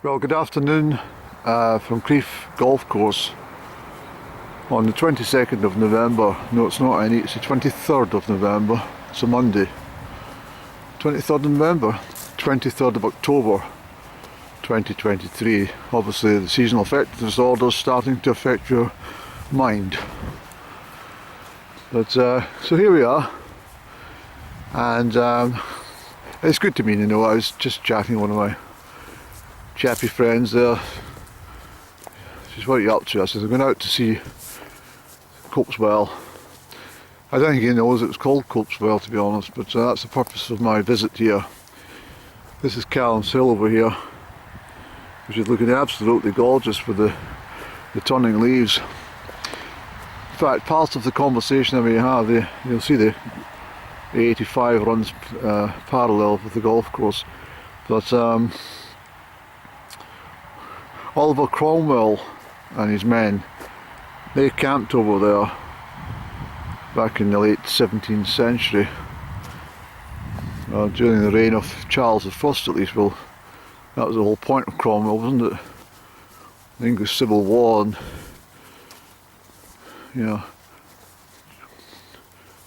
Well, good afternoon from Crieff Golf Course on the 22nd of November. No, it's not any, it's the 23rd of November. It's a Monday. 23rd of November, 23rd of October 2023. Obviously the seasonal affective disorder is starting to affect your mind. But so here we are, and it's good to meet you. Know, I was just chatting with one of my chappy friends there. She says, "What are you up to?" I said, "I'm going out to see Copeswell." I don't think he knows it was called Copeswell, to be honest, but that's the purpose of my visit here. This is Callum's Hill over here, which is looking absolutely gorgeous with the turning leaves. In fact, part of the conversation that we have, you'll see the 85 runs parallel with the golf course, but Oliver Cromwell and his men, they camped over there back in the late 17th century, during the reign of Charles I at least. Well, that was the whole point of Cromwell, wasn't it? The English Civil War, and you know,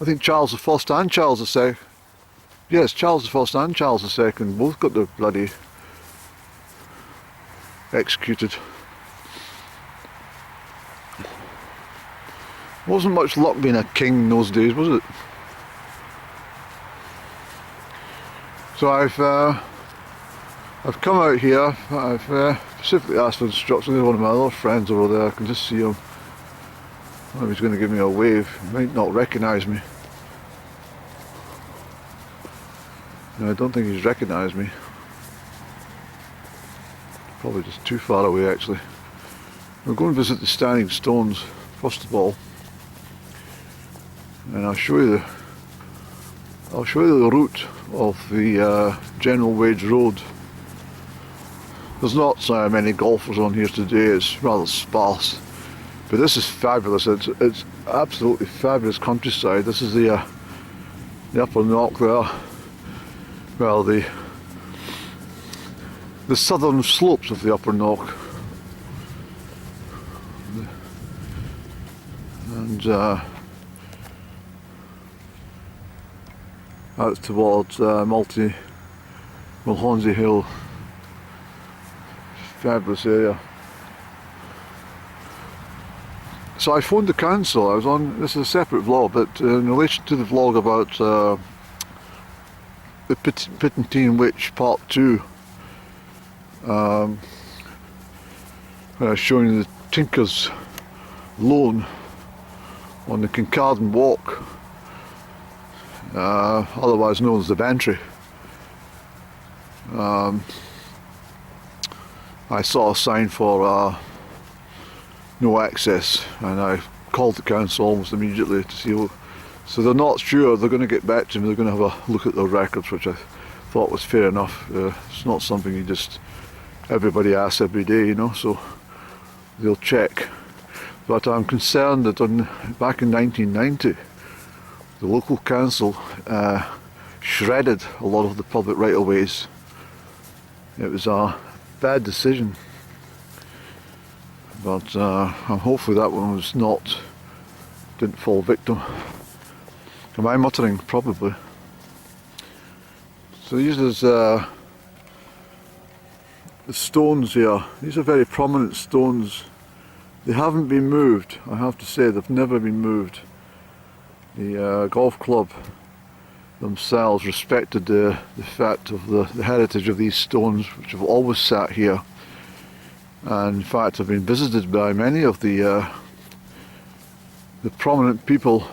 I think Charles I and Charles II, yes, Charles I and Charles II both got their bloody executed. Wasn't much luck being a king in those days, was it? So I've come out here. I've specifically asked for instructions. One of my other friends over there, I can just see him. I don't know if he's going to give me a wave. He might not recognise me. No, I don't think he's recognised me. Probably just too far away, actually. We'll go and visit the standing stones first of all, and I'll show you the route of the General Wage Road. There's not so many golfers on here today. It's rather sparse, but this is fabulous. It's absolutely fabulous countryside. This is the upper knock there. Well, the southern slopes of the upper knock, and out towards Mulhonsey Hill. Fabulous area. So I phoned the council. I was on, this is a separate vlog, but in relation to the vlog about the Pittenteen Witch Part 2, when I was showing you the Tinker's Loan on the Kincardine Walk, otherwise known as the Bantry. I saw a sign for no access, and I called the council almost immediately to see. So they're not sure. They're going to get back to me. They're going to have a look at their records, which I thought was fair enough. It's not something you just everybody asks every day, you know. So they'll check. But I'm concerned that back in 1990, the local council shredded a lot of the public right-of-ways. It was a bad decision, but hopefully that one didn't fall victim. Am I muttering? Probably. So these are the stones here. These are very prominent stones. They haven't been moved, I have to say. They've never been moved. The golf club themselves respected the fact of the heritage of these stones, which have always sat here, and in fact have been visited by many of the prominent people.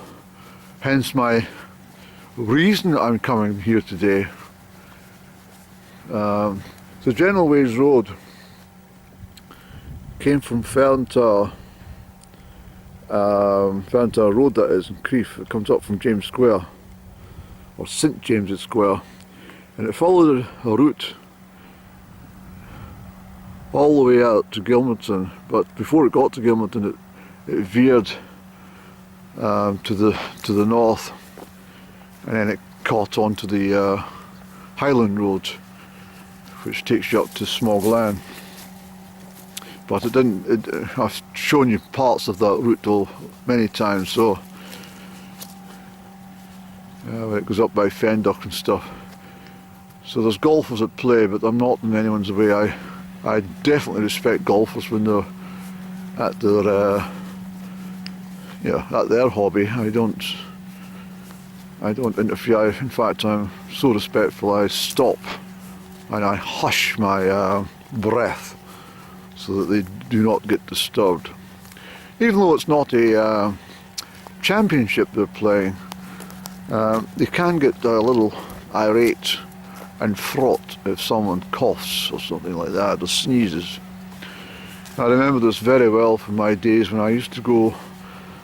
Hence my reason I'm coming here today. So General Wage Road came from Ferntower Road, that is, in Crieff. It comes up from James Square, or St James's Square, and it followed a route all the way out to Gilmerton, but before it got to Gilmerton it veered to the north, and then it caught on to the Highland Road, which takes you up to Smog Land. but it didn't. I've shown you parts of that route though many times, so when it goes up by Fendock and stuff. So there's golfers at play, but I'm not in anyone's way. I definitely respect golfers when they're at their at their hobby. I don't interfere. In fact, I'm so respectful I stop and I hush my breath so that they do not get disturbed. Even though it's not a championship they're playing, they can get a little irate and fraught if someone coughs or something like that, or sneezes. I remember this very well from my days when I used to go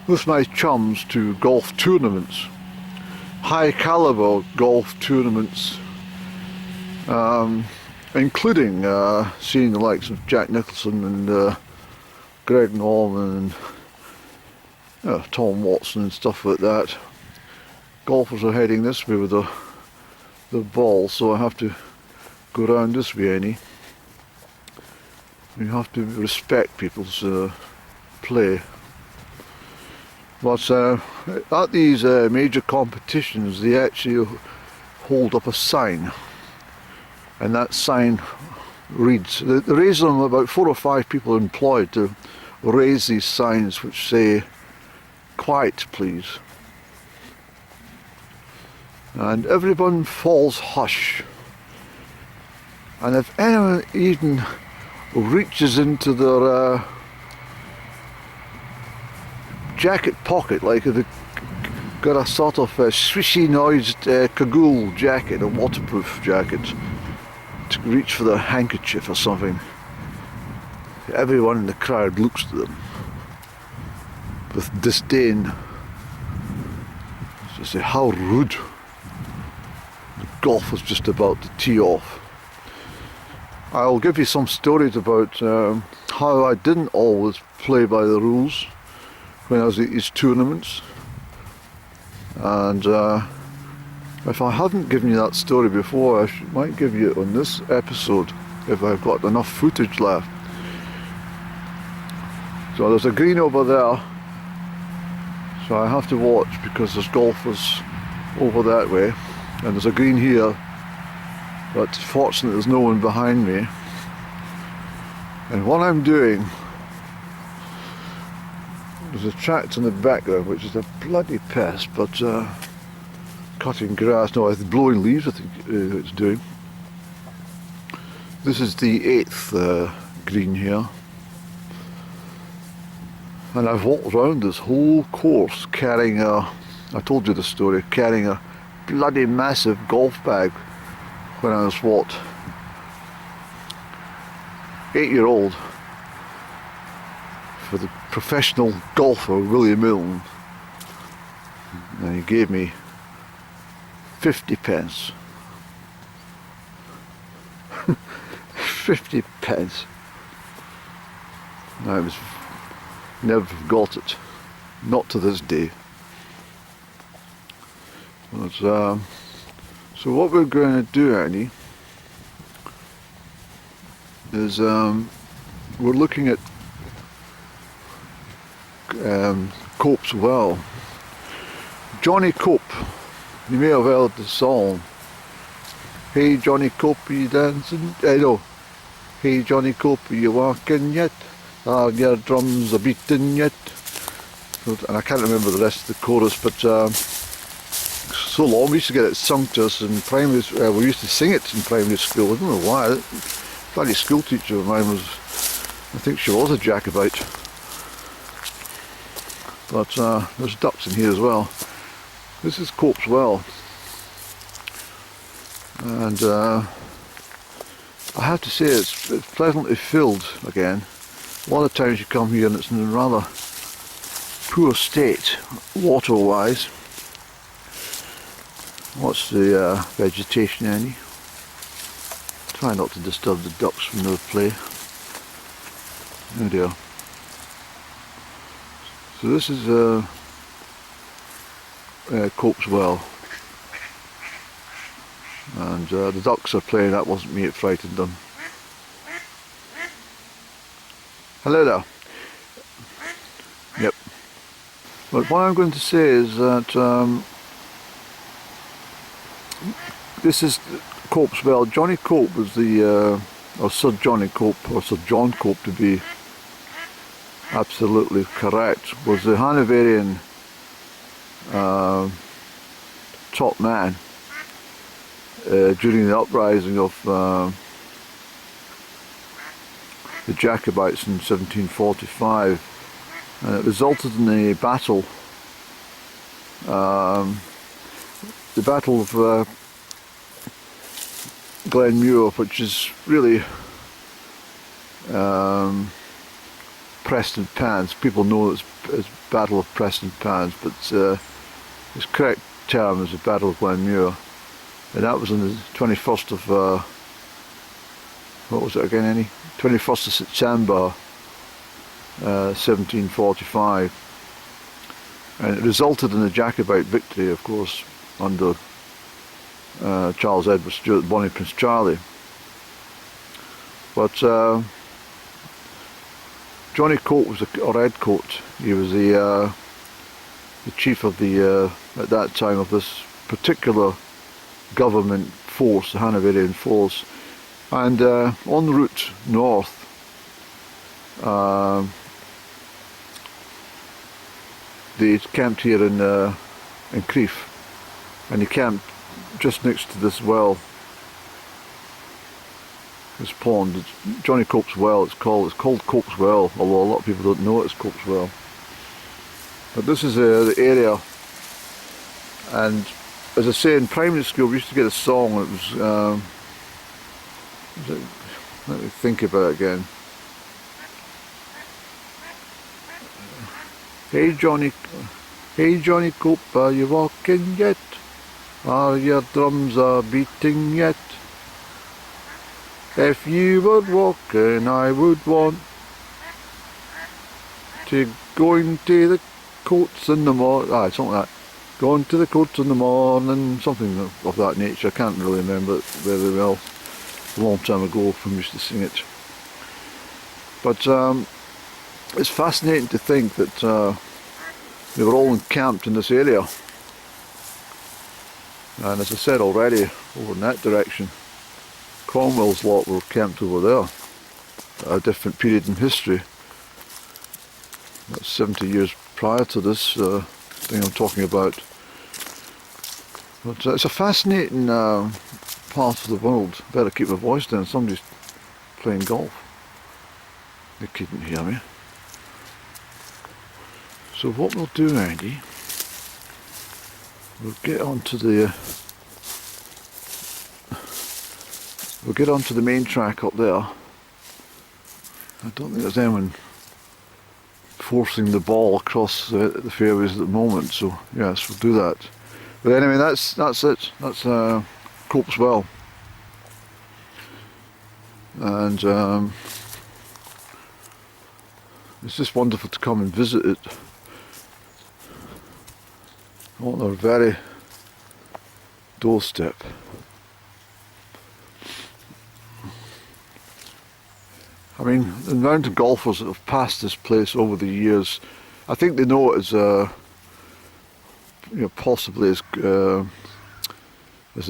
with my chums to golf tournaments, high caliber golf tournaments, including seeing the likes of Jack Nicholson and Greg Norman and Tom Watson and stuff like that. Golfers are heading this way with the ball, so I have to go around this way. You have to respect people's play. But at these major competitions, they actually hold up a sign, and that sign reads, they raise them, about 4 or 5 people employed to raise these signs which say, "Quiet please." And everyone falls hush. And if anyone even reaches into their jacket pocket, like if they've got a sort of swishy noised cagoule jacket, a waterproof jacket, to reach for their handkerchief or something, everyone in the crowd looks at them with disdain. So say, how rude. The golf was just about to tee off. I'll give you some stories about how I didn't always play by the rules when I was at these tournaments, and if I haven't given you that story before, I might give you it on this episode if I've got enough footage left. So there's a green over there, so I have to watch because there's golfers over that way, and there's a green here, but fortunately there's no one behind me. And what I'm doing, there's a tractor in the background which is a bloody pest, but cutting grass, no, it's blowing leaves I think it's doing. This is the 8th green here, and I've walked around this whole course carrying I told you the story, carrying a bloody massive golf bag when I was what, 8-year-old, for the professional golfer William Milne, and he gave me 50 pence. 50 pence. I was never forgot it, not to this day. But, so what we're going to do, Annie, is we're looking at Cope's Well. Johnny Cope, you may have heard the song, "Hey Johnny Cope, are you dancing?" No, "Hey Johnny Cope, are you walking yet? Are your drums a beating yet?" And I can't remember the rest of the chorus, but so long, we used to get it sung to us in primary school. We used to sing it in primary school. I don't know why. The bloody school teacher of mine was, I think she was a Jacobite. But there's ducks in here as well. This is Cope's Well, and I have to say it's pleasantly filled again. A lot of times you come here and it's in a rather poor state water-wise. What's the vegetation, Annie? Try not to disturb the ducks from their play. Oh dear. So this is Cope's Well, and the ducks are playing. That wasn't me, it frightened them. Hello there. Yep. But what I'm going to say is that this is Cope's well. Johnny Cope was the, or Sir Johnny Cope, or Sir John Cope to be absolutely correct, was the Hanoverian top man during the uprising of the Jacobites in 1745, and it resulted in a battle, the Battle of Glenmuir, which is really Preston Pans. People know it as Battle of Preston Pans, but its correct term is the Battle of Glenmuir, and that was on the 21st of what was it again, Annie? 21st of September 1745, and it resulted in a Jacobite victory, of course, under Charles Edward Stuart, Bonnie Prince Charlie. But Johnny Cope was or Redcoat. He was the chief of the at that time of this particular government force, the Hanoverian force, and en route north, they camped here in Crieff, and he camped just next to this well, this pond. It's Johnny Cope's well. It's called Cope's Well, although a lot of people don't know it's Cope's Well. But this is the area, and as I say, in primary school we used to get a song. It was let me think about it again. Hey Johnny Cope, are you walking yet? Are your drums beating yet? If you were walking, I would want to go into the courts in the morning. Something like that. Going to the courts in the morning, something of that nature. I can't really remember it very well. A long time ago when we used to sing it. But it's fascinating to think that they were all encamped in this area. And as I said already, over in that direction, Cromwell's lot were camped over there at a different period in history. That's 70 years prior to this thing I'm talking about. But it's a fascinating part of the world. Better keep my voice down, somebody's playing golf. They couldn't hear me. So what we'll do, Andy, we'll get onto the main track up there. I don't think there's anyone forcing the ball across the fairways at the moment, so yes, we'll do that. But anyway, that's it. That's Cope's Well, and it's just wonderful to come and visit it on our very doorstep. I mean, the amount of golfers that have passed this place over the years, I think they know it as possibly as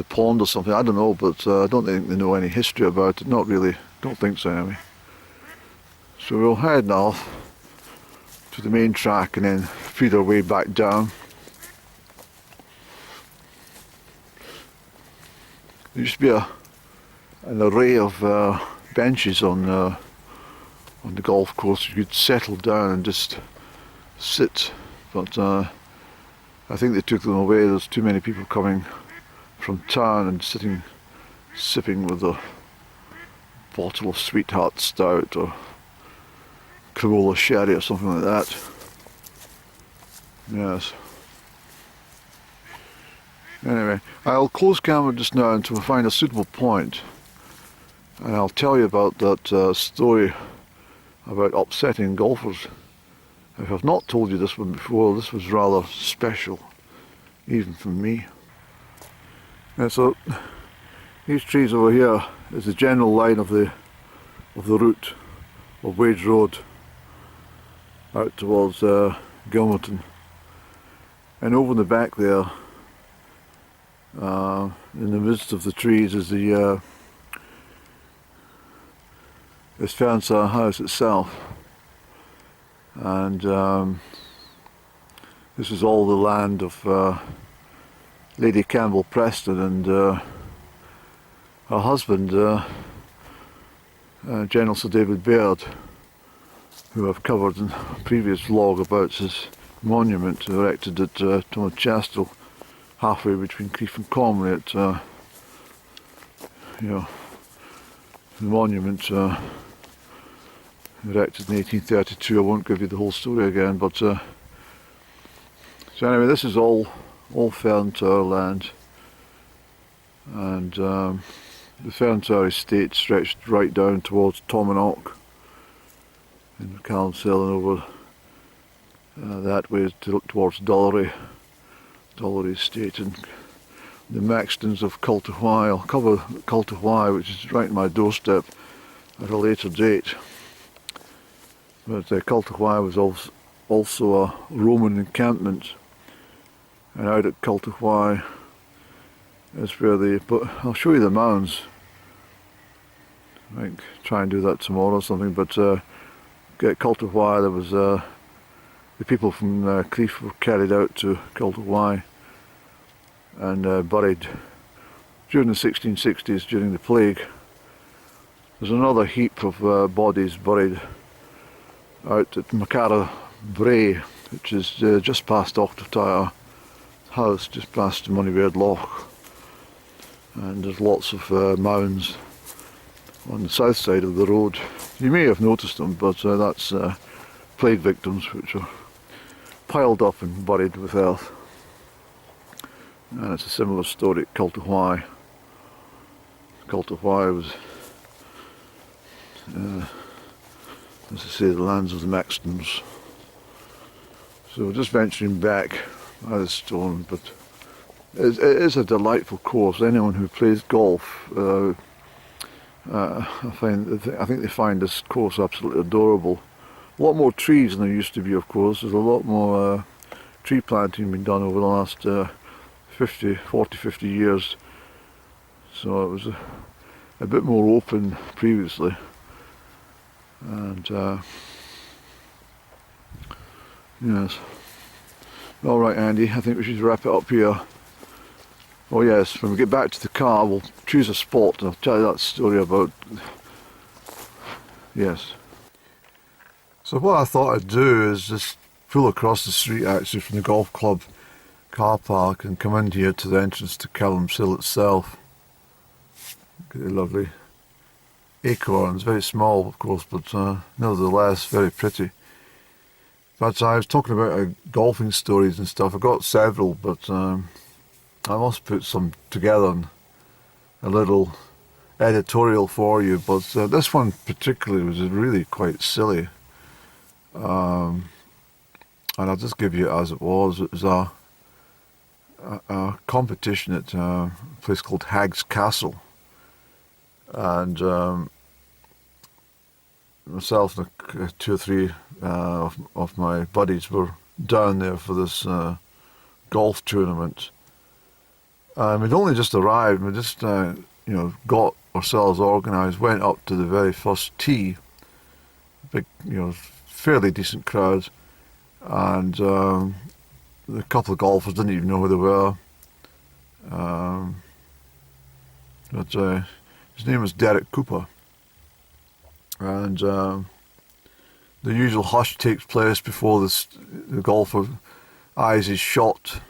a pond or something. I don't know, but I don't think they know any history about it. Not really. Don't think so anyway. So we'll head north to the main track and then feed our way back down. There used to be an array of benches on the golf course. You could settle down and just sit, but I think they took them away. There's too many people coming from town and sipping with a bottle of Sweetheart Stout or Corolla Sherry or something like that. Yes. Anyway, I'll close camera just now until we find a suitable point, and I'll tell you about that story about upsetting golfers. If I've not told you this one before, this was rather special, even for me. Yeah, so these trees over here is the general line of the route of Wage Road. out towards Gilmerton. And over in the back there, in the midst of the trees, is the Fernsar house itself. And this is all the land of Lady Campbell Preston and her husband, General Sir David Baird, who I've covered in a previous vlog about his monument erected at Tonachastle, halfway between Crieff and Comrie. At the monument erected in 1832. I won't give you the whole story again, but so anyway, this is all Ferntower land, and the Ferntower estate stretched right down towards Tomonnock in Callumshill and over that way to look towards Dollery estate, and the Maxtons of Cultahwye. I'll cover Cultahwye, which is right on my doorstep, at a later date. But Cultahwye was also a Roman encampment, and out at Cultahwye is where I'll show you the mounds. I might try and do that tomorrow or something, but at Cultahwye there was the people from Crieff were carried out to Cultahwye and buried during the 1660s, during the plague. There's another heap of bodies buried out at Macara Bray, which is just past Octatyre House, just past Moneybeard Loch. And there's lots of mounds on the south side of the road. You may have noticed them, but that's plague victims which are piled up and buried with earth. And it's a similar story at Cultahwye. Cultahwye was, as I say, the lands of the Maxtons. So just venturing back by the stone, but it is a delightful course. Anyone who plays golf, I think they find this course absolutely adorable. A lot more trees than there used to be, of course. There's a lot more tree planting being done over the last 40, 50 years. So it was a bit more open previously. And yes. All right, Andy, I think we should wrap it up here. Oh yes, when we get back to the car, we'll choose a spot and I'll tell you that story about... Yes. So what I thought I'd do is just pull across the street actually from the golf club car park and come in here to the entrance to Callumshill itself. Look at the lovely acorns, very small of course, but nevertheless very pretty. But I was talking about golfing stories and stuff. I got several, but I must put some together in a little editorial for you. But this one particularly was really quite silly. And I'll just give you it as it was. It was a competition at a place called Hag's Castle. And myself and two or three of my buddies were down there for this golf tournament. We'd only just arrived. We just got ourselves organised. Went up to the very first tee. Big, fairly decent crowd, and a couple of golfers didn't even know who they were. But his name was Derek Cooper, and the usual hush takes place before the golfer eyes his shot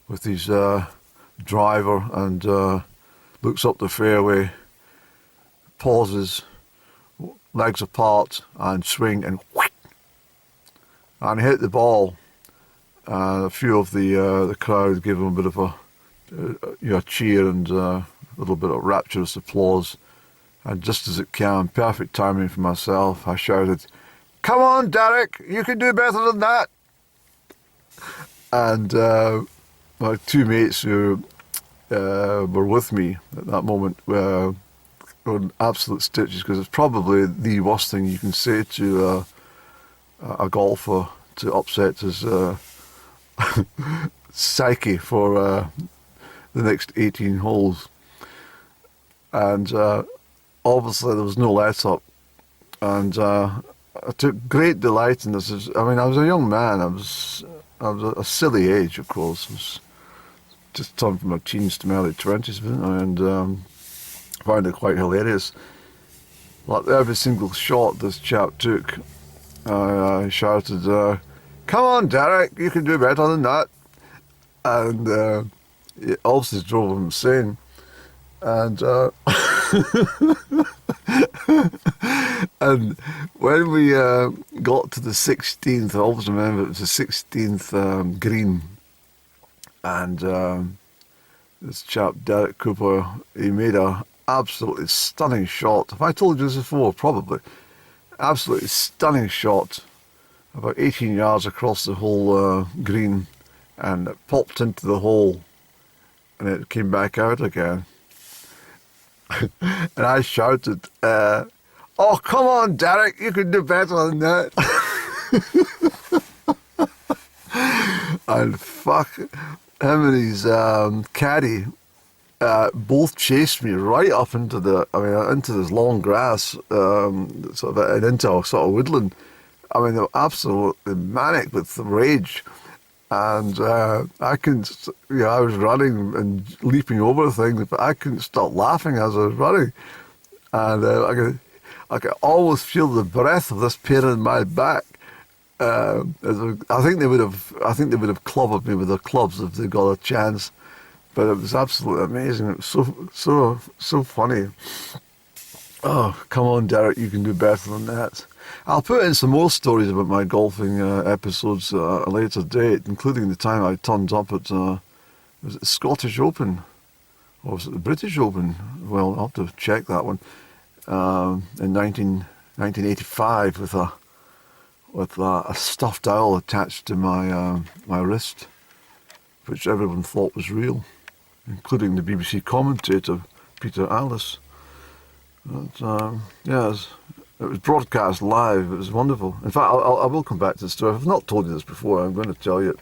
with his driver and looks up the fairway, pauses, legs apart, and swing, and whack, and hit the ball. A few of the crowd gave him a bit of a cheer and a little bit of rapturous applause. And just as it came, perfect timing for myself, I shouted, "Come on, Derek, you can do better than that." And my two mates who were with me at that moment were in absolute stitches, because it's probably the worst thing you can say to a golfer to upset his psyche for the next 18 holes. And obviously there was no let up. And I took great delight in this. I mean, I was a young man. I was a silly age, of course. I was just turned from my teens to my early 20s, and found it quite hilarious. Like every single shot this chap took, I shouted, "Come on, Derek, you can do better than that." And it obviously drove him insane. And and when we got to the 16th, I always remember it was the 16th green, and this chap Derek Cooper, he made a absolutely stunning shot. Have I told you this before? Probably. Absolutely stunning shot, about 18 yards across the whole green, and it popped into the hole, and it came back out again. And I shouted, "Oh, come on, Derek, you can do better than that." And fuck, him and his caddy both chased me right up into into this long grass, sort of, and into a sort of woodland. I mean, they were absolutely manic with rage. And I was running and leaping over things, but I couldn't stop laughing as I was running. And I could always feel the breath of this pair in my back. I think they would have clobbered me with their clubs if they got a chance. But it was absolutely amazing. It was so funny. Oh, come on, Derek, you can do better than that. I'll put in some more stories about my golfing episodes at a later date, including the time I turned up at was it the Scottish Open, or was it the British Open? Well, I'll have to check that one. In 1985, with a stuffed owl attached to my my wrist, which everyone thought was real, including the BBC commentator Peter Alice. But yes. It was broadcast live. It was wonderful. In fact, I will come back to the story. I've not told you this before. I'm going to tell you it.